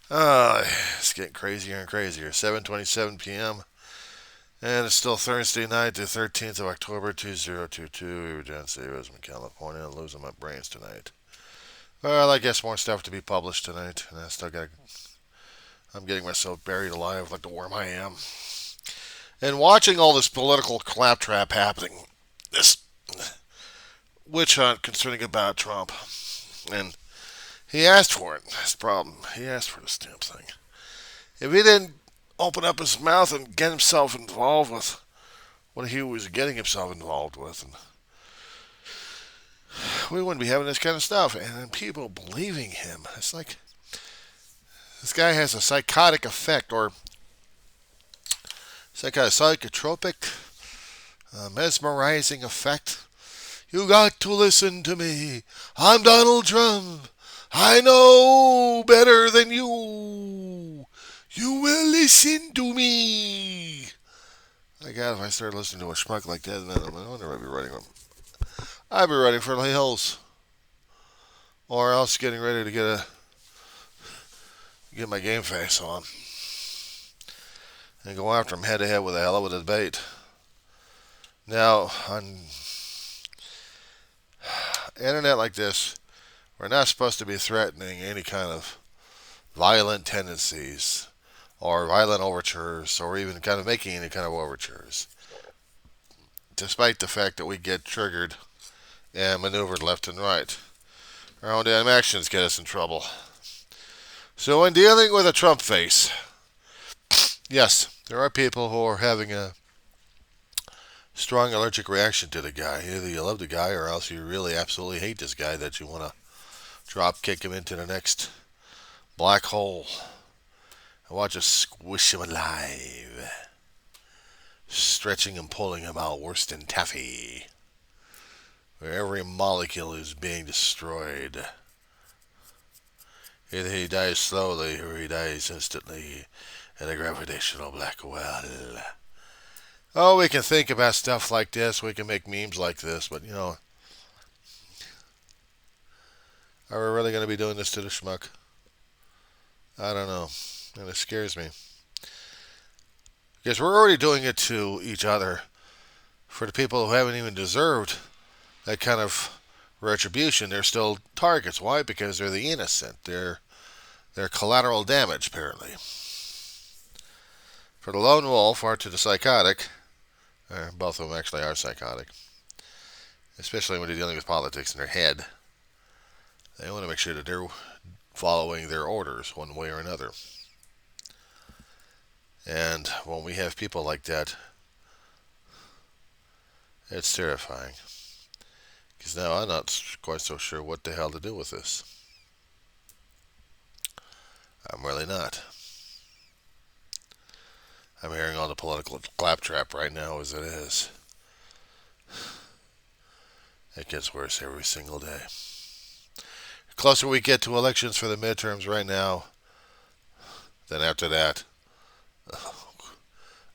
It's getting crazier and crazier. 7:27 p.m. And it's still Thursday night, the 13th of October, 2022. Jan6 in California. I'm losing my brains tonight. Well, I guess more stuff to be published tonight. And I'm getting myself buried alive like the worm I am. And watching all this political claptrap happening. This witch hunt concerning about Trump. And he asked for it. That's the problem. He asked for this damn thing. If he didn't open up his mouth and get himself involved with what he was getting himself involved with, and we wouldn't be having this kind of stuff. And then people believing him. It's like this guy has a psychotic effect, or psychotropic, mesmerizing effect. You got to listen to me. I'm Donald Trump. I know better than you. You will listen to me. My God, if I started listening to a schmuck like that, then I wonder if I'd be running. I'd be running for the hills, or else getting ready to get my game face on and go after him head to head with a hell of a debate. Now, on internet like this, we're not supposed to be threatening any kind of violent tendencies or violent overtures or even kind of making any kind of overtures, despite the fact that we get triggered and maneuvered left and right. Our own damn actions get us in trouble. So when dealing with a Trump face, yes, there are people who are having a strong allergic reaction to the guy. Either you love the guy or else you really absolutely hate this guy that you want to drop kick him into the next black hole and watch us squish him alive, stretching and pulling him out worse than taffy, where every molecule is being destroyed. Either he dies slowly or he dies instantly in a gravitational black well. Oh, we can think about stuff like this. We can make memes like this, but are we really going to be doing this to the schmuck? I don't know. And it scares me. Because we're already doing it to each other for the people who haven't even deserved that kind of retribution. They're still targets. Why? Because they're the innocent. They're collateral damage, apparently. For the lone wolf or to the psychotic, both of them actually are psychotic, especially when they're dealing with politics in their head. They want to make sure that they're following their orders one way or another. And when we have people like that, it's terrifying. Because now I'm not quite so sure what the hell to do with this. I'm really not. I'm hearing all the political claptrap right now as it is. It gets worse every single day. The closer we get to elections for the midterms right now, then after that,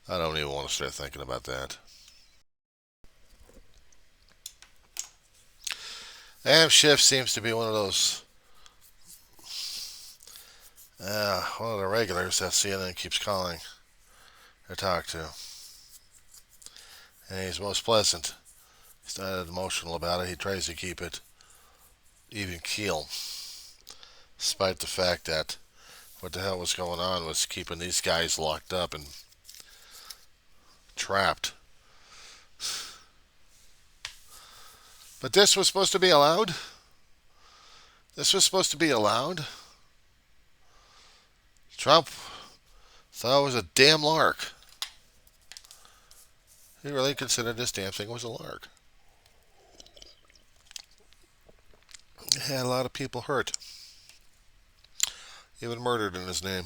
I don't even want to start thinking about that. Shift seems to be one of those, one of the regulars that CNN keeps calling or talk to. And he's most pleasant. He's not emotional about it. He tries to keep it even keel, despite the fact that what the hell was going on was keeping these guys locked up and trapped. But this was supposed to be allowed? This was supposed to be allowed? Trump thought it was a damn lark. He really considered this damn thing was a lark. It had a lot of people hurt. Even murdered in his name.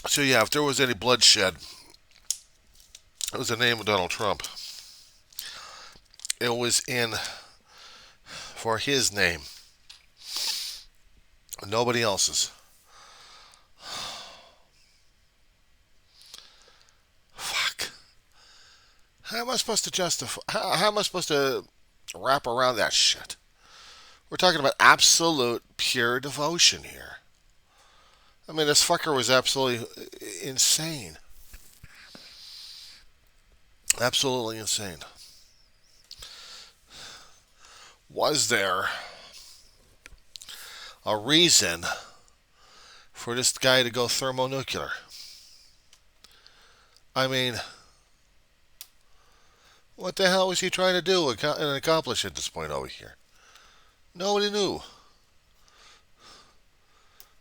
So yeah, if there was any bloodshed, it was the name of Donald Trump. It was in for his name. Nobody else's. Fuck. How am I supposed to justify? How am I supposed to wrap around that shit? We're talking about absolute pure devotion here. I mean, this fucker was absolutely insane. Absolutely insane. Was there a reason for this guy to go thermonuclear? I mean, what the hell was he trying to do and accomplish at this point over here? Nobody knew.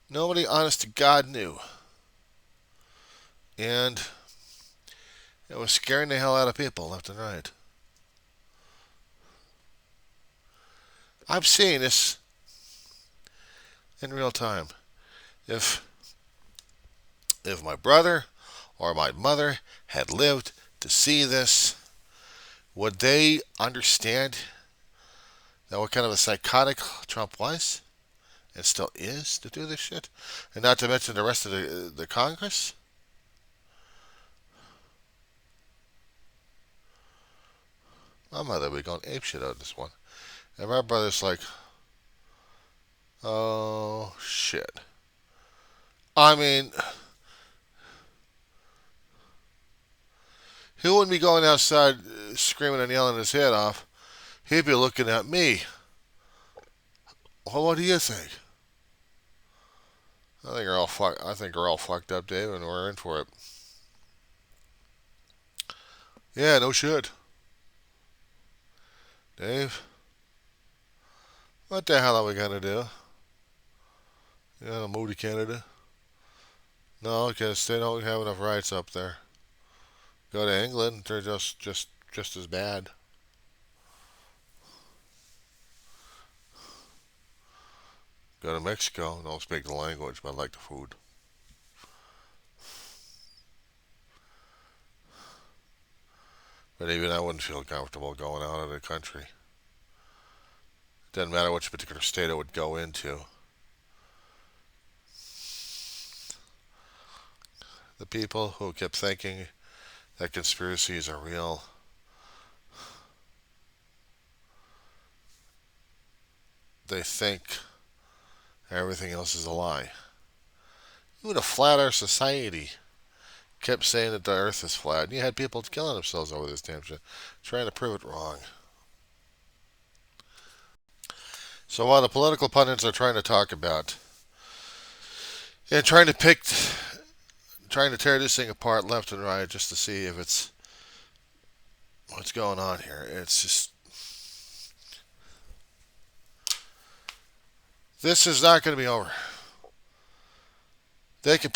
Nobody, honest to God, knew. And it was scaring the hell out of people left and right. I've seen this in real time. If my brother or my mother had lived to see this, would they understand that what kind of a psychotic Trump was and still is to do this shit? And not to mention the rest of the Congress? My mother would be going apeshit out of this one. And my brother's like, oh, shit. I mean, he wouldn't be going outside screaming and yelling his head off. He'd be looking at me. Well, what do you think? I think we're all fucked up, Dave, and we're in for it. Yeah, no shit. Dave, what the hell are we gonna do? You gonna move to Canada? No, because they don't have enough rights up there. Go to England, they're just as bad. Go to Mexico, don't speak the language, but I like the food. But even I wouldn't feel comfortable going out of the country. Doesn't matter which particular state I would go into. The people who kept thinking that conspiracies are real, they think everything else is a lie. Even a flat earth society kept saying that the earth is flat. And you had people killing themselves over this damn shit, trying to prove it wrong. So while the political pundits are trying to talk about and trying to tear this thing apart left and right just to see if it's what's going on here, it's just this is not going to be over. They can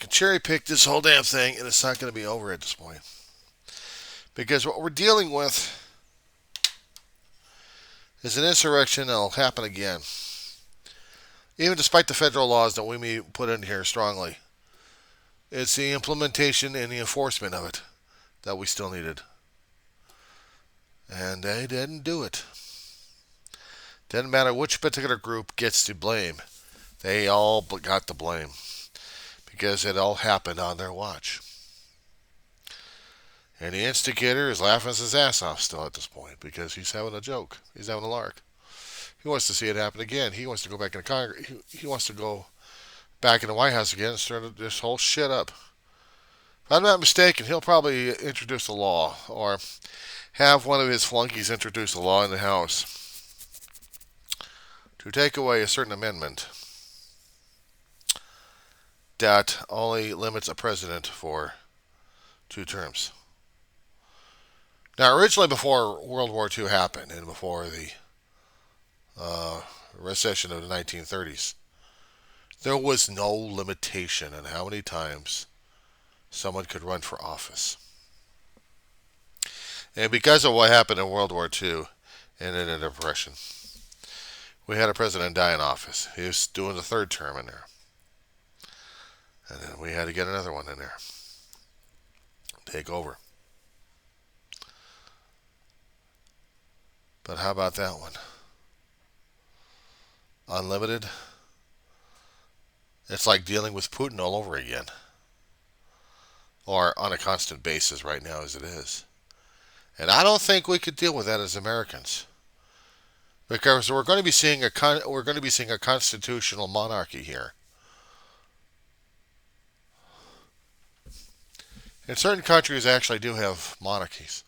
cherry pick this whole damn thing, and it's not going to be over at this point. Because what we're dealing with is an insurrection that'll happen again. Even despite the federal laws that we may put in here strongly, it's the implementation and the enforcement of it that we still needed. And they didn't do it. Doesn't matter which particular group gets the blame. They all got the blame. Because it all happened on their watch. And the instigator is laughing his ass off still at this point because he's having a joke. He's having a lark. He wants to see it happen again. He wants to go back in the Congress. He wants to go back in the White House again and start this whole shit up. If I'm not mistaken, he'll probably introduce a law or have one of his flunkies introduce a law in the House to take away a certain amendment that only limits a president for 2 terms. Now, originally, before World War II happened and before the recession of the 1930s, there was no limitation on how many times someone could run for office. And because of what happened in World War II and in the Depression, we had a president die in office. He was doing the 3rd term in there. And then we had to get another one in there. Take over. But how about that one? Unlimited. It's like dealing with Putin all over again. Or on a constant basis right now as it is. And I don't think we could deal with that as Americans. because we're going to be seeing a constitutional monarchy here. And certain countries actually do have monarchies.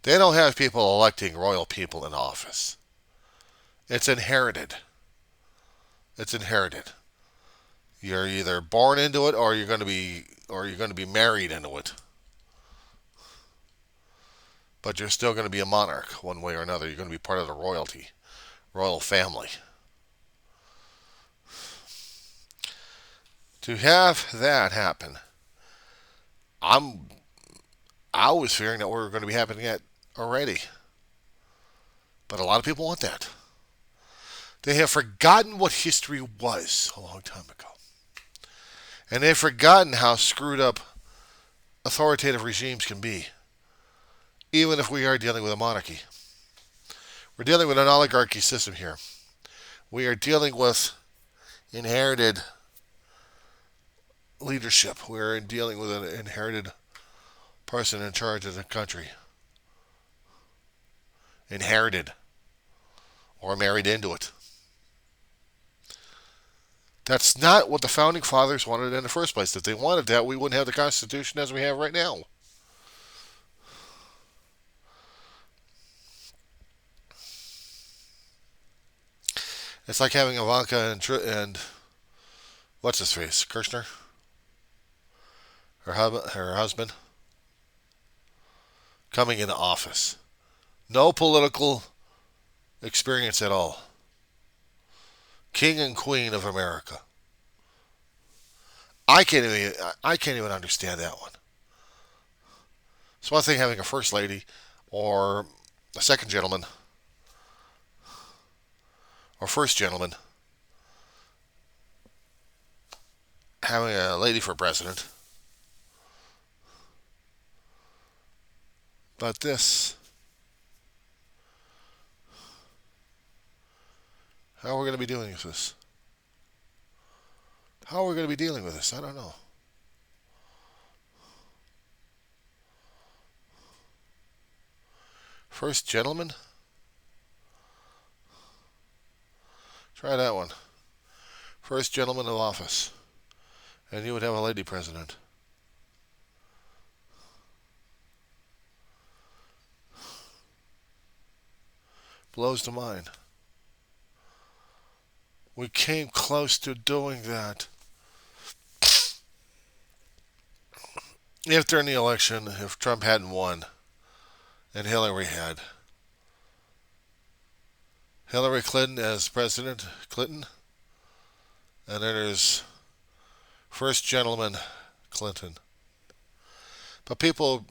They don't have people electing royal people in office. It's inherited. It's inherited. You're either born into it or you're going to be married into it. But you're still going to be a monarch one way or another. You're going to be part of the royal family. To have that happen, I'm I was fearing that we were going to be happening that already. But a lot of people want that. They have forgotten what history was a long time ago. And they've forgotten how screwed up authoritative regimes can be, even if we are dealing with a monarchy. We're dealing with an oligarchy system here. We are dealing with inherited leadership. We're dealing with an inherited person in charge of the country. Inherited or married into it. That's not what the founding fathers wanted in the first place. If they wanted that, we wouldn't have the Constitution as we have right now. It's like having Ivanka and what's his face, Kirchner, her husband, coming into office. No political experience at all. King and Queen of America. I can't even understand that one. It's one thing having a first lady or a second gentleman or first gentleman having a lady for president. But this, how are we going to be dealing with this? How are we going to be dealing with this? I don't know. First gentleman? Try that one. First gentleman of office. And you would have a lady president. Blows the mind. We came close to doing that. If during the election, if Trump hadn't won and Hillary had, Hillary Clinton as President Clinton, and then there's First Gentleman Clinton. But people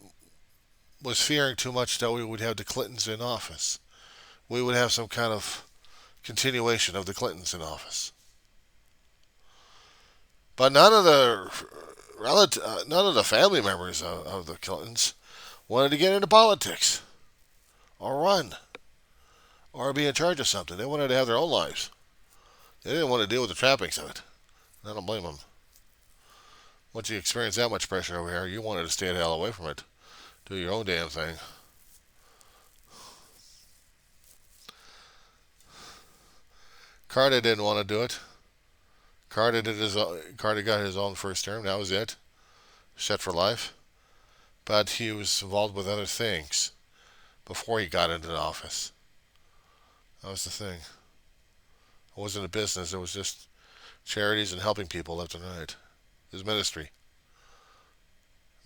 was fearing too much that we would have the Clintons in office. We would have some kind of continuation of the Clintons in office. But none of the family members of the Clintons wanted to get into politics or run or be in charge of something. They wanted to have their own lives. They didn't want to deal with the trappings of it. I don't blame them. Once you experience that much pressure over here, you wanted to stay the hell away from it. Do your own damn thing. Carter didn't want to do it. Carter got his own first term. That was it. Set for life. But he was involved with other things before he got into the office. That was the thing. It wasn't a business. It was just charities and helping people left and right. His ministry.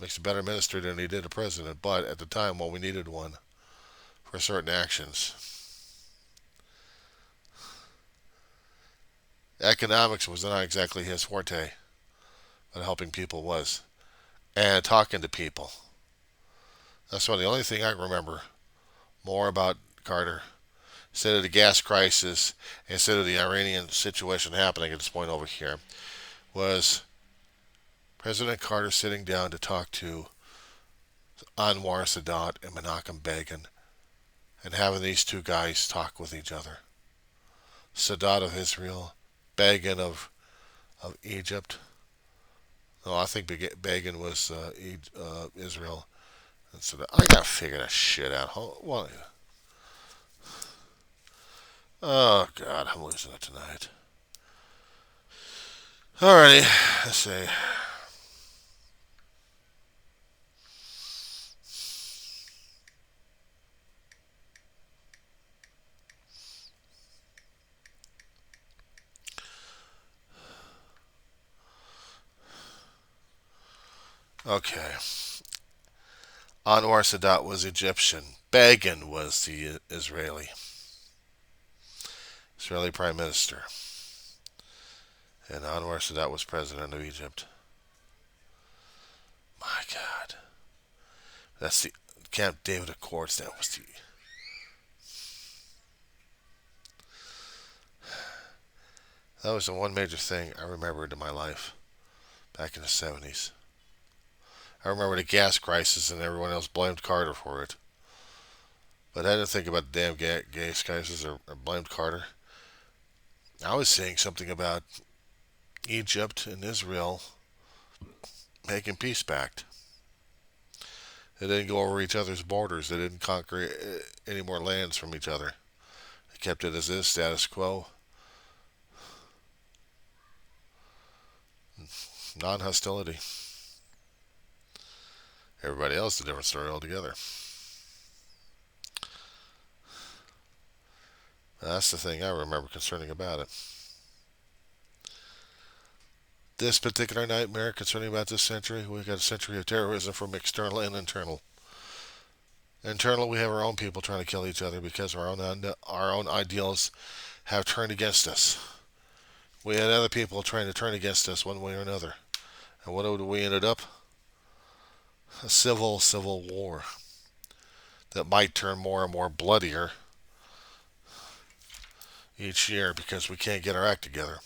Makes a better minister than he did a president. But at the time, well, we needed one for certain actions. Economics was not exactly his forte, but helping people was. And talking to people. That's one of the only thing I remember more about Carter. Instead of the gas crisis, instead of the Iranian situation happening at this point over here, was President Carter sitting down to talk to Anwar Sadat and Menachem Begin and having these two guys talk with each other. Sadat of Israel, Begin of Egypt. No, I think Begin was Israel. And Sadat. I gotta figure that shit out. Oh, God, I'm losing it tonight. Alrighty, let's see. Okay. Anwar Sadat was Egyptian. Begin was the Israeli Prime Minister. And Anwar Sadat was President of Egypt. My God. That's the Camp David Accords. That was the one major thing I remembered in my life back in the 70s. I remember the gas crisis and everyone else blamed Carter for it. But I didn't think about the damn gas crisis or blamed Carter. I was saying something about Egypt and Israel making peace pact. They didn't go over each other's borders. They didn't conquer any more lands from each other. They kept it as is, status quo, non-hostility. Everybody else, a different story altogether. That's the thing I remember concerning about it. This particular nightmare concerning about this century, we've got a century of terrorism from external and internal. Internal, we have our own people trying to kill each other because our own ideals have turned against us. We had other people trying to turn against us one way or another. And what we ended up? A civil war that might turn more and more bloodier each year because we can't get our act together.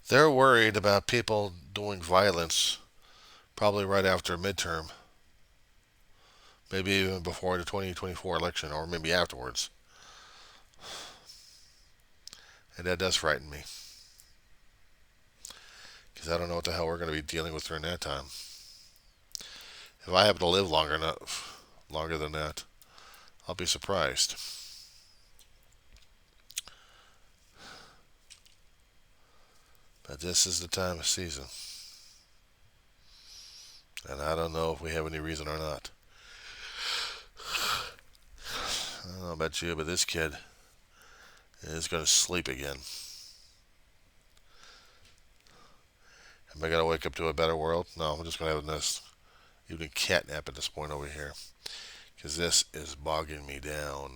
They're worried about people doing violence probably right after a midterm, maybe even before the 2024 election, or maybe afterwards. And that does frighten me because I don't know what the hell we're going to be dealing with during that time. If I happen to live longer than that, I'll be surprised. But this is the time of season. And I don't know if we have any reason or not. I don't know about you, but this kid is going to sleep again. Am I going to wake up to a better world? No, I'm just going to have this evening catnap at this point over here. Because this is bogging me down.